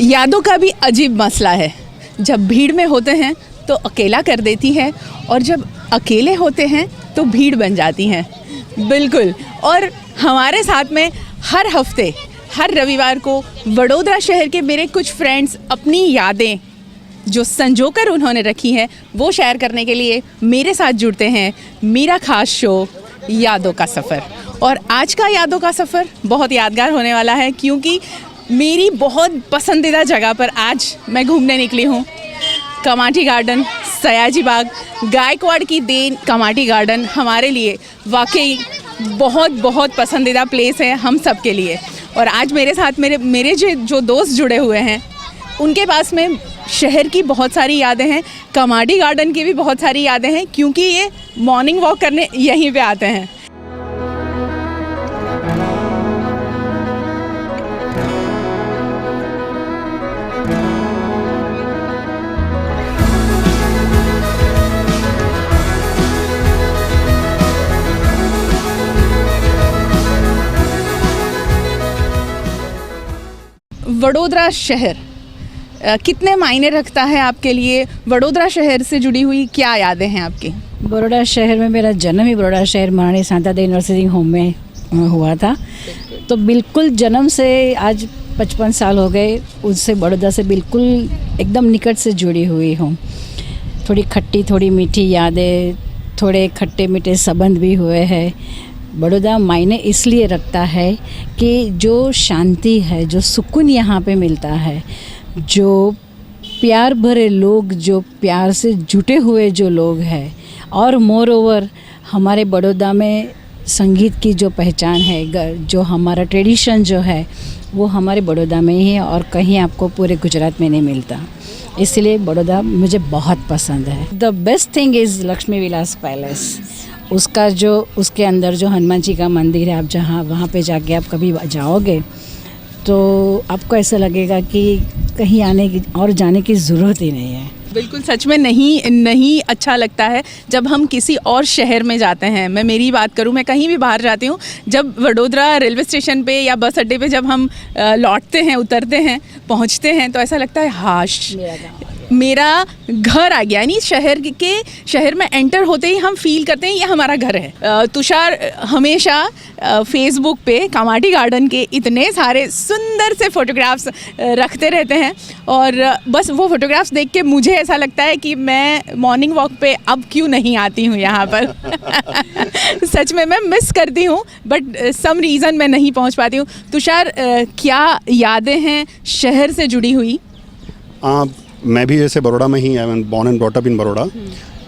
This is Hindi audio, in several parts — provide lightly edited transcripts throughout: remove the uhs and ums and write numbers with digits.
यादों का भी अजीब मसला है। जब भीड़ में होते हैं तो अकेला कर देती है और जब अकेले होते हैं तो भीड़ बन जाती हैं। बिल्कुल। और हमारे साथ में हर हफ्ते हर रविवार को वडोदरा शहर के मेरे कुछ फ्रेंड्स अपनी यादें जो संजोकर उन्होंने रखी हैं वो शेयर करने के लिए मेरे साथ जुड़ते हैं। मेरा खास शो यादों का सफ़र। और आज का यादों का सफ़र बहुत यादगार होने वाला है क्योंकि मेरी बहुत पसंदीदा जगह पर आज मैं घूमने निकली हूँ। कमाटी गार्डन, सयाजी बाग, गायकवाड़ की देन कमाटी गार्डन हमारे लिए वाकई बहुत बहुत पसंदीदा प्लेस है हम सब के लिए। और आज मेरे साथ मेरे जो दोस्त जुड़े हुए हैं उनके पास में शहर की बहुत सारी यादें हैं, कमाटी गार्डन की भी बहुत सारी यादें हैं क्योंकि ये मॉर्निंग वॉक करने यहीं पे आते हैं। वडोदरा शहर कितने मायने रखता है आपके लिए? वडोदरा शहर से जुड़ी हुई क्या यादें हैं आपकी? बड़ौदा शहर में मेरा जन्म ही बड़ौदा शहर महारानी शांतादेवी नर्सिंग होम में हुआ था। तो बिल्कुल जन्म से आज 55 साल हो गए उससे बड़ौदा से बिल्कुल एकदम निकट से जुड़ी हुई हूँ। थोड़ी खट्टी थोड़ी मीठी यादें, थोड़े खट्टे मीठे संबंध भी हुए हैं। बड़ौदा मायने इसलिए रखता है कि जो शांति है, जो सुकून यहाँ पे मिलता है, जो प्यार भरे लोग, जो प्यार से जुटे हुए जो लोग हैं, और मोर ओवर हमारे बड़ौदा में संगीत की जो पहचान है, जो हमारा ट्रेडिशन जो है वो हमारे बड़ौदा में ही है और कहीं आपको पूरे गुजरात में नहीं मिलता। इसलिए बड़ौदा मुझे बहुत पसंद है। The best thing is Lakshmi Vilas palace. उसका जो उसके अंदर जो हनुमान जी का मंदिर है, आप जहाँ वहाँ पे जाके आप कभी जाओगे तो आपको ऐसा लगेगा कि कहीं आने की और जाने की ज़रूरत ही नहीं है। बिल्कुल, सच में नहीं अच्छा लगता है जब हम किसी और शहर में जाते हैं। मैं मेरी बात करूं, मैं कहीं भी बाहर जाती हूं, जब वडोदरा रेलवे स्टेशन पे या बस अड्डे पे जब हम लौटते हैं, उतरते हैं, पहुंचते हैं तो ऐसा लगता है हाश मेरा घर आ गया। यानी शहर में एंटर होते ही हम फील करते हैं ये हमारा घर है। तुषार हमेशा फेसबुक पे कमाटी गार्डन के इतने सारे सुंदर से फ़ोटोग्राफ्स रखते रहते हैं और बस वो फ़ोटोग्राफ्स देख के मुझे ऐसा लगता है कि मैं मॉर्निंग वॉक पे अब क्यों नहीं आती हूँ यहाँ पर। सच में मैं मिस करती हूँ बट सम रीज़न मैं नहीं पहुँच पाती हूँ। तुषार, क्या यादें हैं शहर से जुड़ी हुई? मैं भी जैसे बड़ौदा में ही, I am born and brought up in Baroda.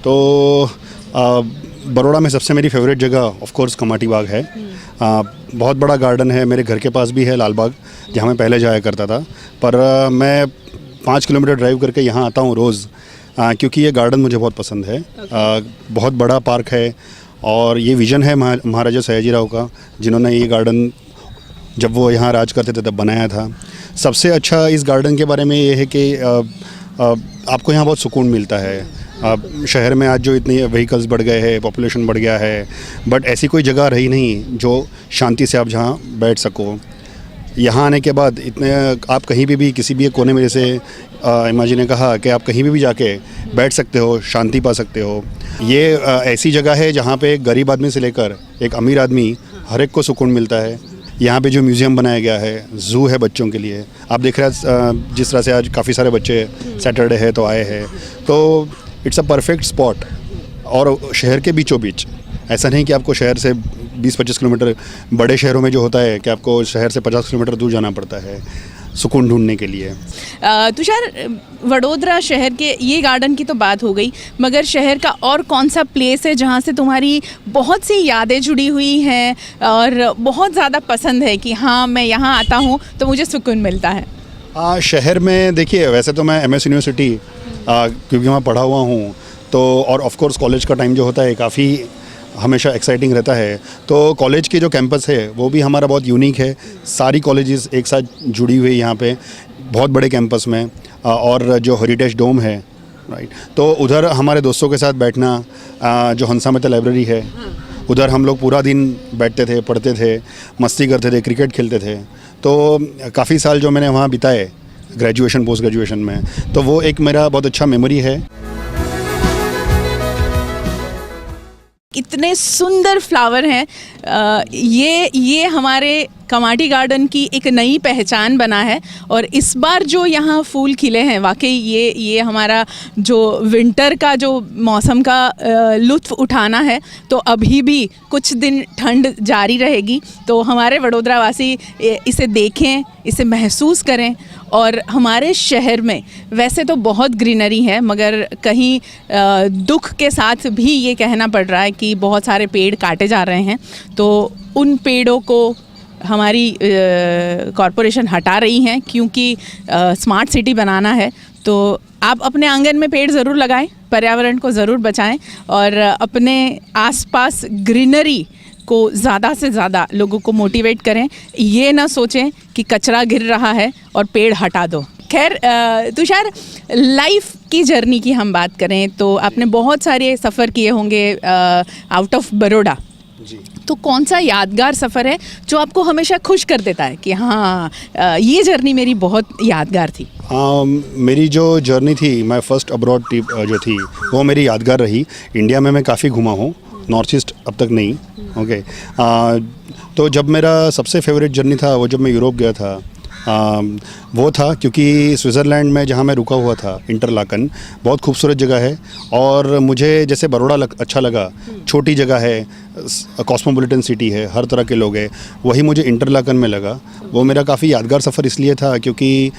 तो बड़ौदा में सबसे मेरी फेवरेट जगह ऑफ कोर्स कमाटी बाग है। बहुत बड़ा गार्डन है, मेरे घर के पास भी है लाल बाग, जहाँ मैं पहले जाया करता था। पर मैं 5 किलोमीटर ड्राइव करके यहाँ आता हूँ रोज़ क्योंकि ये गार्डन मुझे बहुत पसंद है। बहुत बड़ा पार्क है और ये विज़न है महाराजा सयाजीराव का, जिन्होंने ये गार्डन जब वो यहाँ राज करते थे तब बनाया था। सबसे अच्छा इस गार्डन के बारे में ये है कि आपको यहाँ बहुत सुकून मिलता है। शहर में आज जो इतनी व्हीकल्स बढ़ गए हैं, पॉपुलेशन बढ़ गया है, बट ऐसी कोई जगह रही नहीं जो शांति से आप जहाँ बैठ सको। यहाँ आने के बाद इतने आप कहीं भी किसी भी एक कोने में, जैसे इमाजी ने कहा कि आप कहीं भी जाके बैठ सकते हो, शांति पा सकते हो। ये ऐसी जगह है जहाँ पे एक गरीब आदमी से लेकर एक अमीर आदमी हर एक को सुकून मिलता है। यहाँ पे जो म्यूज़ियम बनाया गया है, ज़ू है बच्चों के लिए, आप देख रहे हैं जिस तरह से आज काफ़ी सारे बच्चे सैटरडे है तो आए हैं, तो इट्स अ परफेक्ट स्पॉट। और शहर के बीचों बीच, ऐसा नहीं कि आपको शहर से 20-25 किलोमीटर, बड़े शहरों में जो होता है कि आपको शहर से 50 किलोमीटर दूर जाना पड़ता है सुकून ढूंढने के लिए। तुषार, वडोदरा शहर के ये गार्डन की तो बात हो गई, मगर शहर का और कौन सा प्लेस है जहाँ से तुम्हारी बहुत सी यादें जुड़ी हुई हैं और बहुत ज़्यादा पसंद है कि हाँ मैं यहाँ आता हूँ तो मुझे सुकून मिलता है? शहर में देखिए, वैसे तो मैं MS यूनिवर्सिटी क्योंकि वहाँ पढ़ा हुआ हूँ, तो और ऑफ कोर्स कॉलेज का टाइम जो होता है काफ़ी हमेशा एक्साइटिंग रहता है। तो कॉलेज के जो कैंपस है वो भी हमारा बहुत यूनिक है। सारी कॉलेजेस एक साथ जुड़ी हुई यहाँ पे बहुत बड़े कैंपस में, और जो हेरिटेज डोम है, राइट, तो उधर हमारे दोस्तों के साथ बैठना, जो हंसा मेहता लाइब्रेरी है उधर हम लोग पूरा दिन बैठते थे, पढ़ते थे, मस्ती करते थे, क्रिकेट खेलते थे। तो काफ़ी साल जो मैंने वहाँ बिताए ग्रेजुएशन पोस्ट ग्रेजुएशन में, तो वो एक मेरा बहुत अच्छा मेमोरी है। इतने सुंदर फ्लावर हैं। ये हमारे कमाटी गार्डन की एक नई पहचान बना है। और इस बार जो यहाँ फूल खिले हैं, वाकई ये हमारा जो विंटर का जो मौसम का लुत्फ़ उठाना है। तो अभी भी कुछ दिन ठंड जारी रहेगी, तो हमारे वडोदरा वासी इसे देखें, इसे महसूस करें। और हमारे शहर में वैसे तो बहुत ग्रीनरी है, मगर कहीं दुख के साथ भी ये कहना पड़ रहा है कि बहुत सारे पेड़ काटे जा रहे हैं। तो उन पेड़ों को हमारी कॉरपोरेशन हटा रही हैं, क्योंकि स्मार्ट सिटी बनाना है। तो आप अपने आंगन में पेड़ ज़रूर लगाएं, पर्यावरण को ज़रूर बचाएं और अपने आसपास ग्रीनरी को ज़्यादा से ज़्यादा लोगों को मोटिवेट करें। ये ना सोचें कि कचरा गिर रहा है और पेड़ हटा दो। खैर तुषार, लाइफ की जर्नी की हम बात करें तो आपने बहुत सारे सफ़र किए होंगे आउट ऑफ बड़ौदा जी। तो कौन सा यादगार सफ़र है जो आपको हमेशा खुश कर देता है कि हाँ ये जर्नी मेरी बहुत यादगार थी? मेरी जो जर्नी थी, मैं फर्स्ट अब्रॉड ट्रिप जो थी वो मेरी यादगार रही। इंडिया में मैं काफ़ी घूमा हूँ, नॉर्थ ईस्ट अब तक नहीं। ओके। तो जब मेरा सबसे फेवरेट जर्नी था वो जब मैं यूरोप गया था, वो था क्योंकि स्विट्ज़रलैंड में जहाँ मैं रुका हुआ था, इंटरलाकन, बहुत खूबसूरत जगह है। और मुझे जैसे बड़ौदा अच्छा लगा, छोटी जगह है, कॉस्मोपॉलिटन सिटी है, हर तरह के लोग हैं, वही मुझे इंटरलाकन में लगा। वो मेरा काफ़ी यादगार सफ़र इसलिए था क्योंकि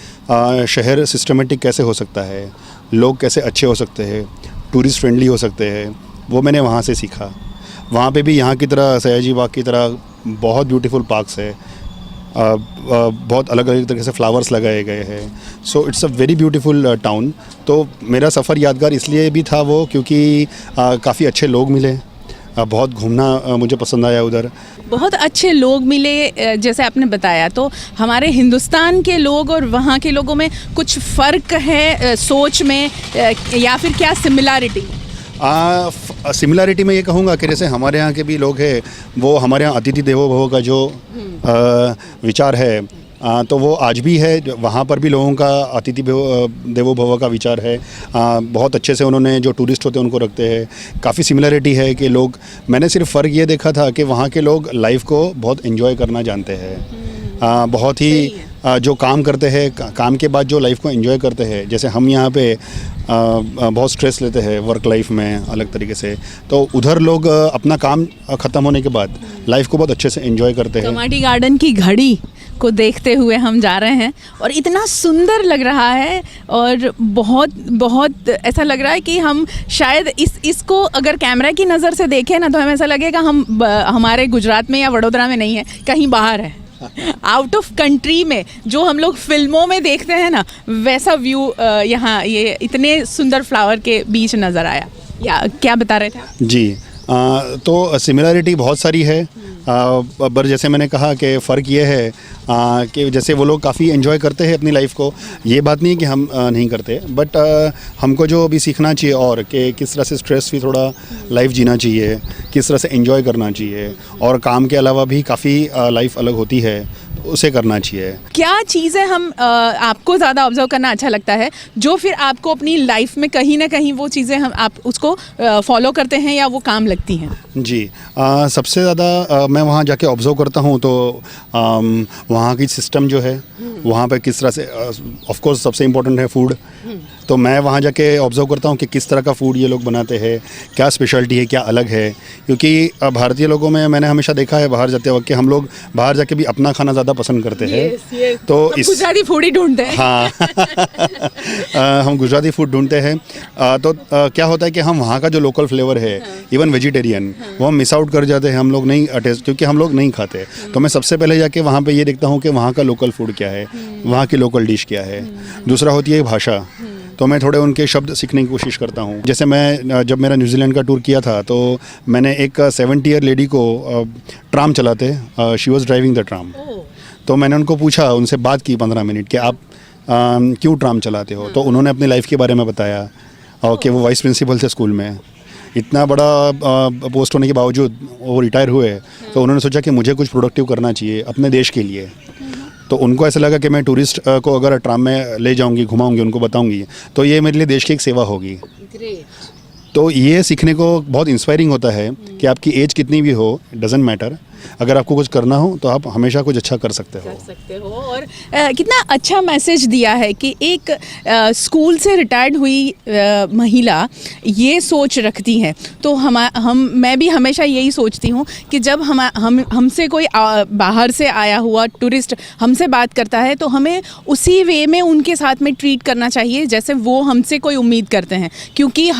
शहर सिस्टमेटिक कैसे हो सकता है, लोग कैसे अच्छे हो सकते हैं, टूरिस्ट फ्रेंडली हो सकते हैं, वो मैंने वहाँ से सीखा। वहाँ पे भी यहाँ की तरह सयाजी बाग की तरह बहुत ब्यूटीफुल पार्क्स है, बहुत अलग अलग तरीके से फ्लावर्स लगाए गए हैं। So it's a very beautiful town. तो मेरा सफ़र यादगार इसलिए भी था वो क्योंकि काफ़ी अच्छे लोग मिले, बहुत घूमना मुझे पसंद आया उधर। बहुत अच्छे लोग मिले जैसे आपने बताया, तो हमारे हिंदुस्तान के लोग और वहाँ के लोगों में कुछ फ़र्क है सोच में या फिर क्या सिमिलरिटी? सिमिलरिटी मैं ये कहूँगा कि जैसे हमारे यहाँ के भी लोग हैं, वो हमारे यहाँ अतिथि देवो भव का जो विचार है, तो वो आज भी है। वहाँ पर भी लोगों का अतिथि देवो भव का विचार है। बहुत अच्छे से उन्होंने जो टूरिस्ट होते हैं उनको रखते हैं। काफ़ी सिमिलरिटी है कि लोग, मैंने सिर्फ फ़र्क ये देखा था कि वहाँ के लोग लाइफ को बहुत एंजॉय करना जानते हैं। बहुत ही जो काम करते हैं, काम के बाद जो लाइफ को एंजॉय करते हैं। जैसे हम यहाँ पे बहुत स्ट्रेस लेते हैं वर्क लाइफ में अलग तरीके से, तो उधर लोग अपना काम ख़त्म होने के बाद लाइफ को बहुत अच्छे से एंजॉय करते हैं। कमाटी गार्डन की घड़ी को देखते हुए हम जा रहे हैं और इतना सुंदर लग रहा है और बहुत बहुत ऐसा लग रहा है कि हम शायद इसको अगर कैमरा की नज़र से देखें ना, तो हमें ऐसा लगेगा हम हमारे गुजरात में या वडोदरा में नहीं है, कहीं बाहर है, आउट ऑफ कंट्री में। जो हम लोग फिल्मों में देखते हैं ना, वैसा व्यू यहाँ ये इतने सुंदर फ्लावर के बीच नज़र आया। या क्या बता रहे थे आप? जी, तो सिमिलरिटी बहुत सारी है, पर जैसे मैंने कहा कि फ़र्क ये है कि जैसे वो लोग काफ़ी एंजॉय करते हैं अपनी लाइफ को। ये बात नहीं कि हम नहीं करते, बट हमको जो अभी सीखना चाहिए और कि किस तरह से स्ट्रेस फ्री थोड़ा लाइफ जीना चाहिए, किस तरह से एंजॉय करना चाहिए, और काम के अलावा भी काफ़ी लाइफ अलग होती है, तो उसे करना चाहिए। क्या चीज़ें हम आपको ज़्यादा ऑब्जर्व करना अच्छा लगता है जो फिर आपको अपनी लाइफ में कहीं ना कहीं वो चीज़ें हम आप उसको फॉलो करते हैं या वो काम लगती हैं? जी, सबसे ज़्यादा मैं वहाँ जाके ऑब्ज़र्व करता हूँ तो वहाँ की सिस्टम जो है, वहाँ पे किस तरह से, ऑफ कोर्स सबसे इम्पोर्टेंट है फूड। तो मैं वहाँ जाके ऑब्ज़र्व करता हूँ कि किस तरह का फ़ूड ये लोग बनाते हैं, क्या स्पेशलिटी है, क्या अलग है। क्योंकि भारतीय लोगों में मैंने हमेशा देखा है बाहर जाते वक्त कि हम लोग बाहर जाके भी अपना खाना ज़्यादा पसंद करते हैं। तो इस गुजराती फूड ही ढूंढते हैं। हाँ हम गुजराती फूड ढूंढते हैं। तो क्या होता है कि हम वहाँ का जो लोकल फ्लेवर है, इवन वेजिटेरियन, वो हम मिस आउट कर जाते हैं, हम लोग नहीं टेस्ट, क्योंकि हम लोग नहीं खाते। तो मैं सबसे पहले जाके वहाँ पे ये देखता हूँ कि वहाँ का लोकल फूड क्या है, वहाँ की लोकल डिश क्या है। दूसरा होती है भाषा, तो मैं थोड़े उनके शब्द सीखने की कोशिश करता हूँ। जैसे मैं जब मेरा न्यूजीलैंड का टूर किया था, तो मैंने एक 70 ईयर लेडी को ट्राम चलाते, she was driving the tram, तो मैंने उनको पूछा, उनसे बात की 15 मिनट कि आप क्यों ट्राम चलाते हो। तो उन्होंने अपनी लाइफ के बारे में बताया और कि वो वाइस प्रिंसिपल थे स्कूल में, इतना बड़ा पोस्ट होने के बावजूद वो रिटायर हुए। तो उन्होंने सोचा कि मुझे कुछ प्रोडक्टिव करना चाहिए अपने देश के लिए। तो उनको ऐसा लगा कि मैं टूरिस्ट को अगर ट्राम में ले जाऊंगी, घुमाऊंगी, उनको बताऊंगी, तो ये मेरे लिए देश की एक सेवा होगी। तो ये सीखने को बहुत इंस्पायरिंग होता है कि आपकी एज कितनी भी हो, डजेंट मैटर, अगर आपको कुछ करना हो तो आप हमेशा कुछ अच्छा कर सकते हो। और कितना अच्छा मैसेज दिया है कि एक स्कूल से रिटायर्ड हुई महिला ये सोच रखती है। तो मैं भी हमेशा यही सोचती हूँ कि जब हमसे कोई बाहर से आया हुआ टूरिस्ट हमसे बात करता है तो हमें उसी वे में उनके साथ में ट्रीट करना चाहिए जैसे वो हमसे कोई उम्मीद करते हैं, क्योंकि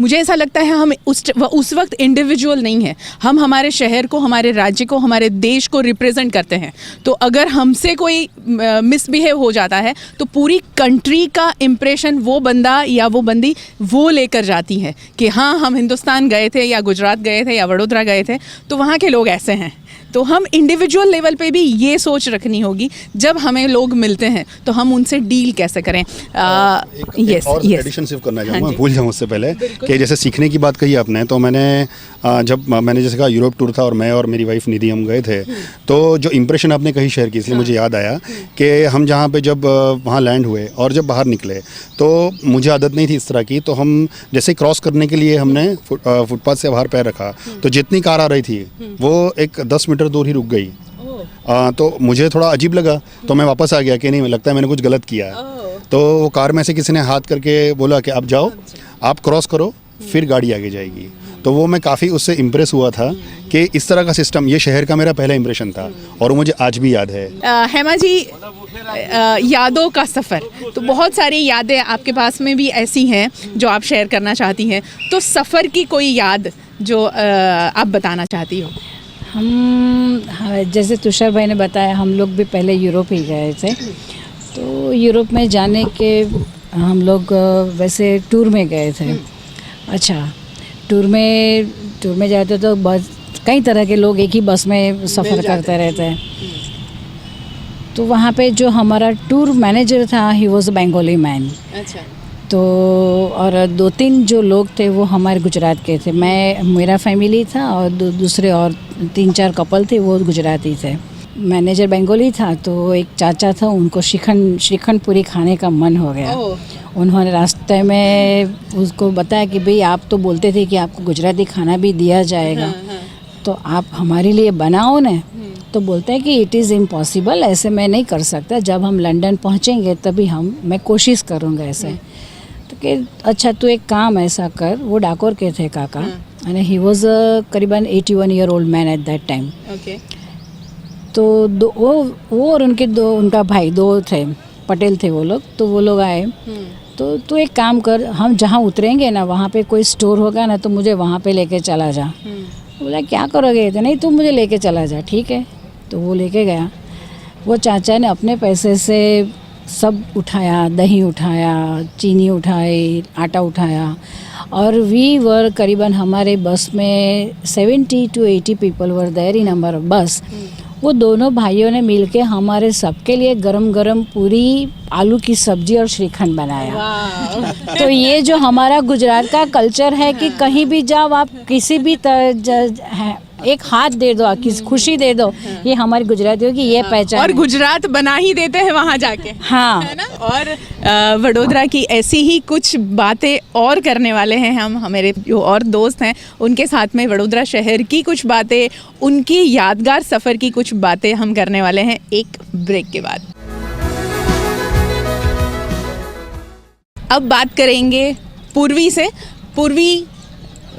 मुझे ऐसा लगता है हम उस वक्त इंडिविजुअल नहीं है, हम हमारे शहर को, हमारे राज्य को, हमारे देश को रिप्रेजेंट करते हैं। तो अगर हमसे कोई मिसबिहेव हो जाता है तो पूरी कंट्री का इम्प्रेशन वो बंदा या वो बंदी वो लेकर जाती है कि हाँ, हम हिंदुस्तान गए थे या गुजरात गए थे या वडोदरा गए थे तो वहाँ के लोग ऐसे हैं। तो हम इंडिविजुअल लेवल पे भी ये सोच रखनी होगी, जब हमें लोग मिलते हैं तो हम उनसे डील कैसे करें। यस, और एडिशन सिर्फ करना चाहूँगा, भूल जाऊँ उससे पहले कि जैसे सीखने की बात कही आपने, तो जब मैंने जैसे कहा यूरोप टूर था और मैं और मेरी वाइफ निधि हम गए थे, तो जो इम्प्रेशन आपने कही शहर की, इसलिए मुझे याद आया कि हम जहाँ पे जब वहाँ लैंड हुए और जब बाहर निकले तो मुझे आदत नहीं थी इस तरह की, तो हम जैसे क्रॉस करने के लिए हमने फुटपाथ से बाहर पैर रखा तो जितनी कार आ रही थी वो एक 10 मीटर दूर ही रुक गई। तो मुझे थोड़ा अजीब लगा, तो मैं वापस आ गया कि नहीं, लगता है मैंने कुछ गलत किया। तो वो कार में से किसी ने हाथ करके बोला कि आप जाओ, आप क्रॉस करो, फिर गाड़ी आगे जाएगी। तो वो मैं काफ़ी उससे इम्प्रेस हुआ था कि इस तरह का सिस्टम, ये शहर का मेरा पहला इम्प्रेशन था और मुझे आज भी याद है। हेमा जी, यादों का सफ़र, तो बहुत सारी यादें आपके पास में भी ऐसी हैं जो आप शेयर करना चाहती हैं, तो सफ़र की कोई याद जो आप बताना चाहती हो। जैसे तुषार भाई ने बताया, हम लोग भी पहले यूरोप ही गए थे। तो यूरोप में जाने के हम लोग वैसे टूर में गए थे। अच्छा, टूर में जाते तो बस कई तरह के लोग एक ही बस में सफ़र करते रहते हैं। तो वहाँ पे जो हमारा टूर मैनेजर था, he was a Bengali man. अच्छा। तो और 2-3 जो लोग थे वो हमारे गुजरात के थे। मेरा फैमिली था और दूसरे और 3-4 कपल थे, वो गुजराती थे। मैनेजर बंगाली था, तो एक चाचा था, उनको श्रीखंड पूरी खाने का मन हो गया। उन्होंने रास्ते में उसको बताया कि भाई आप तो बोलते थे कि आपको गुजराती खाना भी दिया जाएगा, तो आप हमारे लिए बनाओ ना। तो बोलते हैं कि इट इज़ इम्पॉसिबल, ऐसे मैं नहीं कर सकता, जब हम लंदन पहुँचेंगे तभी मैं कोशिश करूँगा ऐसे। तो कि अच्छा, तू एक काम ऐसा कर, वो डाकोर के थे काका, एंड ही वॉज करीबन 81 year old man at that time. Okay. तो वो और उनका भाई 2 थे, पटेल थे वो लोग। तो वो लोग आए, तो तू एक काम कर, हम जहाँ उतरेंगे ना वहाँ पे कोई स्टोर होगा ना, तो मुझे वहाँ पे लेके चला जा। बोला क्या करोगे? तो नहीं, तू मुझे लेके चला जा। ठीक है। तो वो लेके गया। वो चाचा ने अपने पैसे से सब उठाया, दही उठाया, चीनी उठाई, आटा उठाया, और वी वर करीबन हमारे बस में 70 to 80 people were there in हमारा बस। वो दोनों भाइयों ने मिलके हमारे सबके लिए गरम गरम पूरी, आलू की सब्जी और श्रीखंड बनाया। तो ये जो हमारा गुजरात का कल्चर है कि कहीं भी जाओ आप किसी भी एक हाथ दे दो, खुशी दे दो, ये हमारी गुजरातियों की ये पहचान और है। गुजरात बना ही देते हैं वहाँ जाके। हाँ, है ना। और वडोदरा की ऐसी ही कुछ बातें और करने वाले हैं हम, हमारे जो और दोस्त हैं उनके साथ में वडोदरा शहर की कुछ बातें, उनकी यादगार सफ़र की कुछ बातें हम करने वाले हैं एक ब्रेक के बाद। अब बात करेंगे पूर्वी से। पूर्वी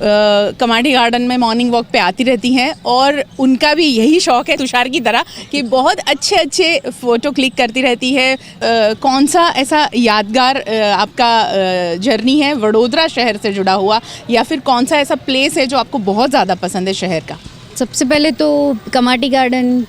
कमाटी गार्डन में मॉर्निंग वॉक पे आती रहती हैं और उनका भी यही शौक़ है तुषार की तरह कि बहुत अच्छे अच्छे फ़ोटो क्लिक करती रहती है। कौन सा ऐसा यादगार आपका जर्नी है वडोदरा शहर से जुड़ा हुआ, या फिर कौन सा ऐसा प्लेस है जो आपको बहुत ज़्यादा पसंद है शहर का? सबसे पहले तो कमाटी गार्डन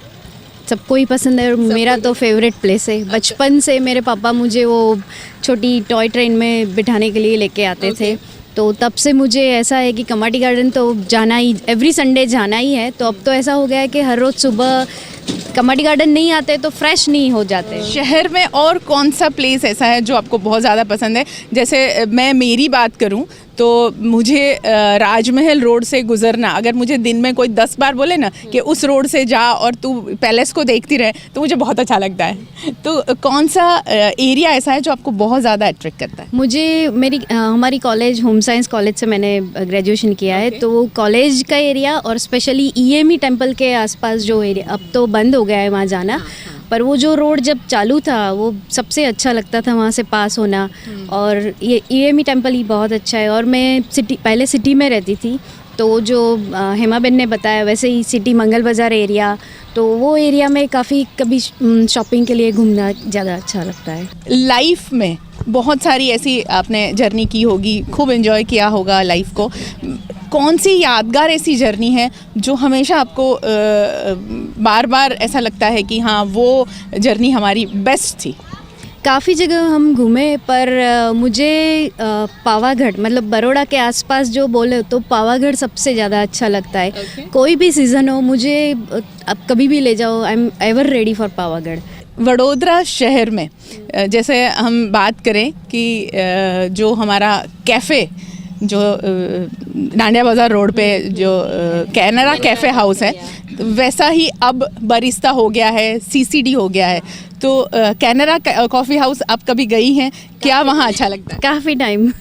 सबको ही पसंद है और मेरा तो फेवरेट प्लेस है। बचपन से मेरे पापा मुझे वो छोटी टॉय ट्रेन में बिठाने के लिए लेके आते थे, तो तब से मुझे ऐसा है कि कमाटी गार्डन तो जाना ही, एवरी संडे जाना ही है। तो अब तो ऐसा हो गया है कि हर रोज़ सुबह कमाटी गार्डन नहीं आते तो फ्रेश नहीं हो जाते। शहर में और कौन सा प्लेस ऐसा है जो आपको बहुत ज़्यादा पसंद है? जैसे मैं मेरी बात करूं तो मुझे राजमहल रोड से गुजरना, अगर मुझे दिन में कोई 10 बार बोले ना कि उस रोड से जा और तू पैलेस को देखती रहे, तो मुझे बहुत अच्छा लगता है। तो कौन सा एरिया ऐसा है जो आपको बहुत ज़्यादा अट्रैक्ट करता है? मुझे हमारी कॉलेज होम साइंस कॉलेज से मैंने ग्रेजुएशन किया है, तो वो कॉलेज का एरिया और स्पेशली ईएमई टेम्पल के आसपास जो एरिया, अब तो बंद हो गया है वहाँ जाना, पर वो जो रोड जब चालू था वो सबसे अच्छा लगता था वहाँ से पास होना। और ये ईएमई टेम्पल ही बहुत अच्छा है। और मैं पहले सिटी में रहती थी, तो जो हेमा बेन ने बताया वैसे ही सिटी मंगल बाज़ार एरिया, तो वो एरिया में काफ़ी कभी शॉपिंग के लिए घूमना ज़्यादा अच्छा लगता है। लाइफ में बहुत सारी ऐसी आपने जर्नी की होगी, खूब एंजॉय किया होगा लाइफ को। कौन सी यादगार ऐसी जर्नी है जो हमेशा आपको बार बार ऐसा लगता है कि हाँ वो जर्नी हमारी बेस्ट थी? काफ़ी जगह हम घूमे, पर मुझे पावागढ़ मतलब बड़ौदा के आसपास जो बोले तो पावागढ़ सबसे ज़्यादा अच्छा लगता है। कोई भी सीज़न हो, मुझे अब कभी भी ले जाओ, I am ever ready for Pavagadh. Vadodara शहर में जैसे हम बात करें कि जो हमारा कैफ़े जो डांडिया बाज़ार रोड पे जो कैनरा कैफ़े हाउस है, वैसा ही अब बरिस्ता हो गया है, सीसीडी हो गया है। तो कैनरा कॉफ़ी हाउस आप कभी गई हैं क्या? वहाँ अच्छा लगता है? काफ़ी टाइम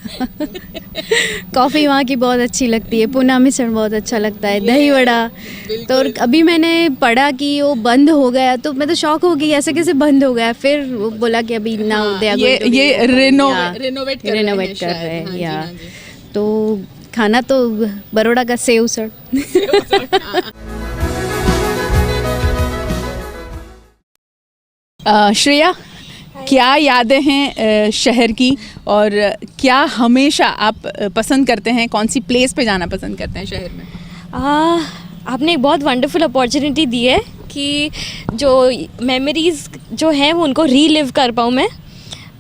कॉफ़ी वहाँ की बहुत अच्छी लगती है, पूना मिसळ बहुत अच्छा लगता है, दही वड़ा। तो अभी मैंने पढ़ा कि वो बंद हो गया, तो मैं तो शॉक हो गई ऐसे कैसे बंद हो गया। फिर वो बोला कि अभी ना ये रिनोवेट कर रहे हैं या तो खाना तो बड़ौदा का सेव उसळ। श्रेया, क्या यादें हैं शहर की, और क्या हमेशा आप पसंद करते हैं, कौन सी प्लेस पे जाना पसंद करते हैं शहर में? आपने एक बहुत वंडरफुल अपॉर्चुनिटी दी है कि जो मेमोरीज़ जो हैं वो उनको रीलिव कर पाऊँ मैं,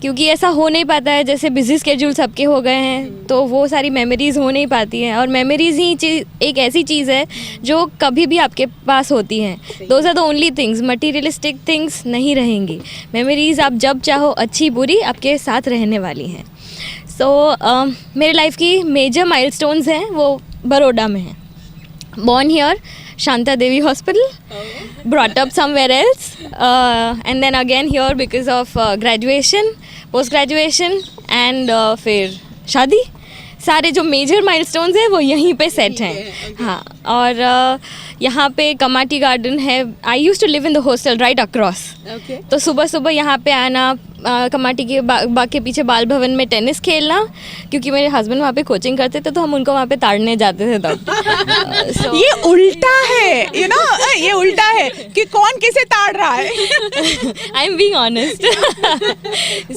क्योंकि ऐसा हो नहीं पाता है। जैसे बिजी स्केड्यूल सबके हो गए हैं, तो वो सारी मेमोरीज़ हो नहीं पाती हैं। और मेमोरीज़ ही एक ऐसी चीज़ है जो कभी भी आपके पास होती हैं। Those are the only things, materialistic things नहीं रहेंगी। मेमोरीज़ आप जब चाहो, अच्छी बुरी, आपके साथ रहने वाली हैं। सो मेरे लाइफ की मेजर माइलस्टोन्स हैं वो बड़ौदा में हैं। Born here, Shanta Devi Hospital, brought up somewhere else, and then again here because of graduation, post graduation, and फिर शादी। सारे जो मेजर माइलस्टोन्स हैं वो यहीं पे सेट हैं। हाँ, और यहाँ पे कमाटी गार्डन है। I use to live in the hostel right across. तो सुबह सुबह यहाँ पे आना, कमाटी के बाग के पीछे बाल भवन में टेनिस खेलना, क्योंकि मेरे हस्बैंड वहाँ पे कोचिंग करते थे, तो हम उनको वहाँ पे ताड़ने जाते थे तब। ये उल्टा है, ये उल्टा है कि कौन किसे ताड़ रहा है। I am being honest.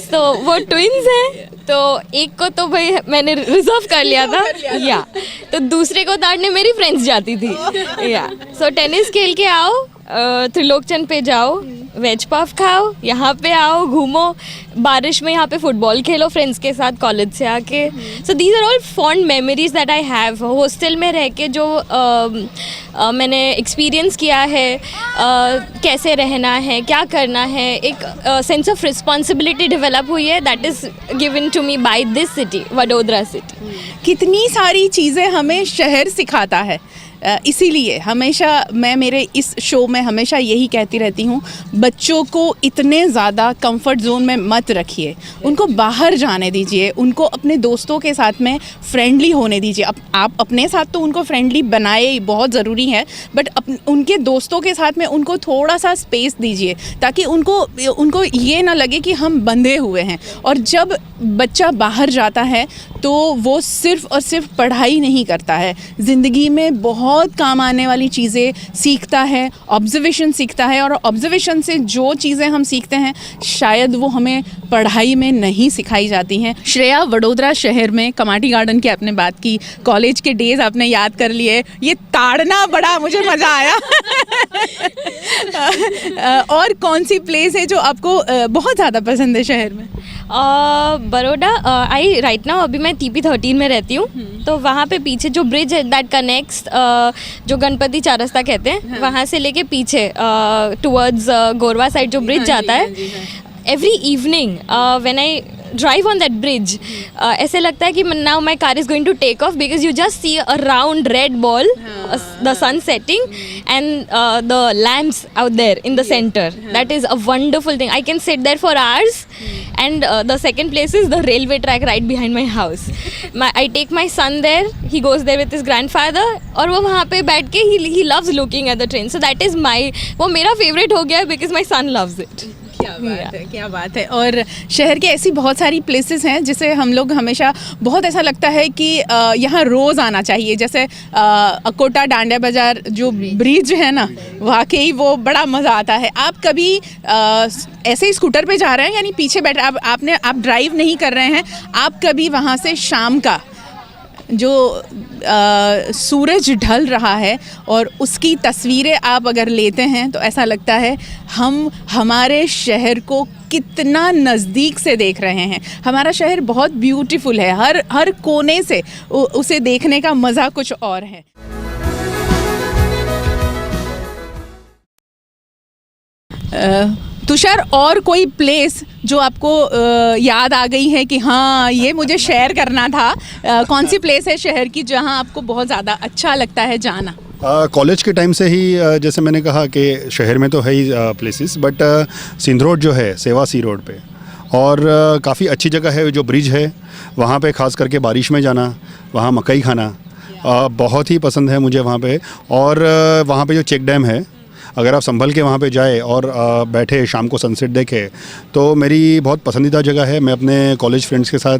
So वो ट्विन्स हैं, तो एक को तो भाई मैंने रिजर्व कर लिया था, या तो दूसरे को ताड़ने मेरी फ्रेंड्स जाती थी। या सो टेनिस खेल के आओ, त्रिलोकचंद पे जाओ, वेज पफ खाओ, यहाँ पे आओ, घूमो, बारिश में यहाँ पे फुटबॉल खेलो फ्रेंड्स के साथ कॉलेज से आके। So these are all fond memories that I have. Hostel में रह के जो मैंने एक्सपीरियंस किया है, कैसे रहना है, क्या करना है, एक सेंस ऑफ रिस्पॉन्सिबिलिटी डेवलप हुई है, that is given to me by this city, Vadodara city. कितनी सारी चीज़ें हमें शहर सिखाता है। इसीलिए हमेशा मैं मेरे इस शो में हमेशा यही कहती रहती हूँ, बच्चों को इतने ज़्यादा कंफर्ट जोन में मत रखिए, उनको बाहर जाने दीजिए, उनको अपने दोस्तों के साथ में फ्रेंडली होने दीजिए। आप अपने साथ तो उनको फ्रेंडली बनाए, बहुत ज़रूरी है, बट उनके दोस्तों के साथ में उनको थोड़ा सा स्पेस दीजिए, ताकि उनको ये ना लगे कि हम बंधे हुए हैं। और जब बच्चा बाहर जाता है तो वो सिर्फ़ और सिर्फ पढ़ाई नहीं करता है, ज़िंदगी में बहुत काम आने वाली चीज़ें सीखता है, ऑब्जर्वेशन सीखता है, और ऑब्जर्वेशन से जो चीज़ें हम सीखते हैं शायद वो हमें पढ़ाई में नहीं सिखाई जाती हैं। श्रेया, वडोदरा शहर में कमाटी गार्डन की आपने बात की, कॉलेज के डेज़ आपने याद कर लिए, ये ताड़ना बड़ा मुझे मज़ा आया। और कौन सी प्लेस है जो आपको बहुत ज़्यादा पसंद है शहर में? बड़ौदा, आई राइट नाउ अभी मैं TP 13 में रहती हूँ, तो वहाँ पे पीछे जो ब्रिज है दैट कनेक्ट्स, जो गणपति चारस्ता कहते हैं, वहाँ से लेके पीछे टुवर्ड्स गोरवा साइड जो ब्रिज जाता है, every evening when I drive on that bridge, ऐसे लगता है कि now my car is going to take off because you just see a round red ball, the sun setting, and the lamps out there in the center. That is a wonderful thing. I can sit there for hours. And the second place is the railway track right behind my house. I take my son there. He goes there with his grandfather. और वो वहाँ पे बैठ के he loves looking at the train. So that is वो मेरा favorite हो गया because my son loves it. क्या बात है। और शहर के ऐसी बहुत सारी प्लेसेस हैं जिसे हम लोग हमेशा बहुत ऐसा लगता है कि यहाँ रोज़ आना चाहिए। जैसे अकोटा डांडिया बाज़ार जो ब्रिज है ना, वाकई वो बड़ा मज़ा आता है। आप कभी ऐसे ही स्कूटर पे जा रहे हैं, यानी पीछे बैठ आप ड्राइव नहीं कर रहे हैं, आप कभी वहाँ से शाम का जो सूरज ढल रहा है और उसकी तस्वीरें आप अगर लेते हैं तो ऐसा लगता है हम हमारे शहर को कितना नज़दीक से देख रहे हैं। हमारा शहर बहुत ब्यूटीफुल है, हर कोने से उसे देखने का मज़ा कुछ और है। तुषार, और कोई प्लेस जो आपको याद आ गई है कि हाँ ये मुझे शेयर करना था? कौन सी प्लेस है शहर की जहाँ आपको बहुत ज़्यादा अच्छा लगता है जाना? कॉलेज के टाइम से ही जैसे मैंने कहा कि शहर में तो है ही प्लेसेस, बट सिंध रोड जो है सेवा सी रोड पे, और काफ़ी अच्छी जगह है। जो ब्रिज है वहाँ पे ख़ास करके बारिश में जाना, वहाँ मकई खाना बहुत ही पसंद है मुझे वहाँ पे। और वहाँ पे जो चेक डैम है, अगर आप संभल के वहाँ पे जाए और बैठे शाम को सनसेट देखे तो मेरी बहुत पसंदीदा जगह है। मैं अपने कॉलेज फ्रेंड्स के साथ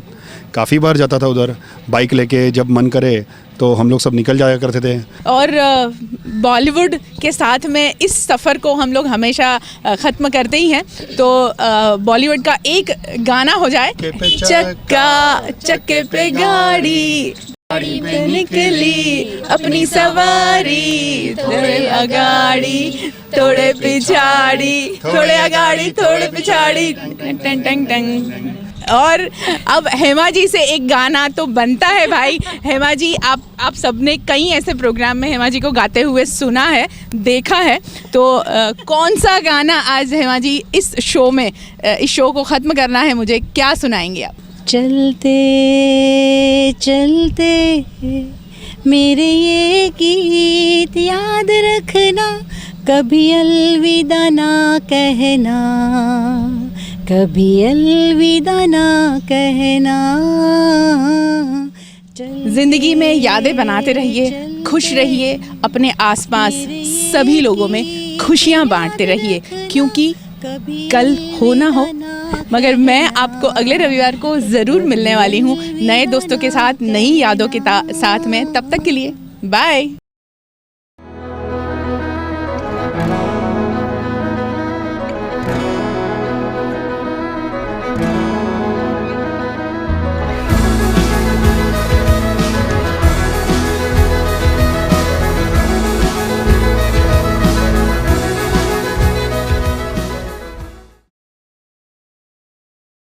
काफ़ी बार जाता था उधर, बाइक लेके। जब मन करे तो हम लोग सब निकल जाया करते थे। और बॉलीवुड के साथ में इस सफ़र को हम लोग हमेशा ख़त्म करते ही हैं, तो बॉलीवुड का एक गाना हो जाए। चक्का चक्के पे गाड़ी पे निकली अपनी सवारी, थोड़े अगाड़ी थोड़े पिछाड़ी, थोड़े अगाड़ी थोड़े पिछाड़ी, टंग टंग टंग। और अब हेमा जी से एक गाना तो बनता है भाई। हेमा जी, आप सबने कई ऐसे प्रोग्राम में हेमा जी को गाते हुए सुना है, देखा है, तो कौन सा गाना आज हेमा जी इस शो में, इस शो को ख़त्म करना है, मुझे क्या सुनाएंगे आप? चलते चलते मेरे ये गीत याद रखना, कभी अलविदा ना कहना, कभी अलविदा ना कहना। ज़िंदगी में यादें बनाते रहिए, खुश रहिए, अपने आसपास सभी लोगों में खुशियाँ बांटते रहिए, क्योंकि कल हो ना हो, मगर मैं आपको अगले रविवार को ज़रूर मिलने वाली हूँ नए दोस्तों के साथ, नई यादों के साथ में। तब तक के लिए बाय।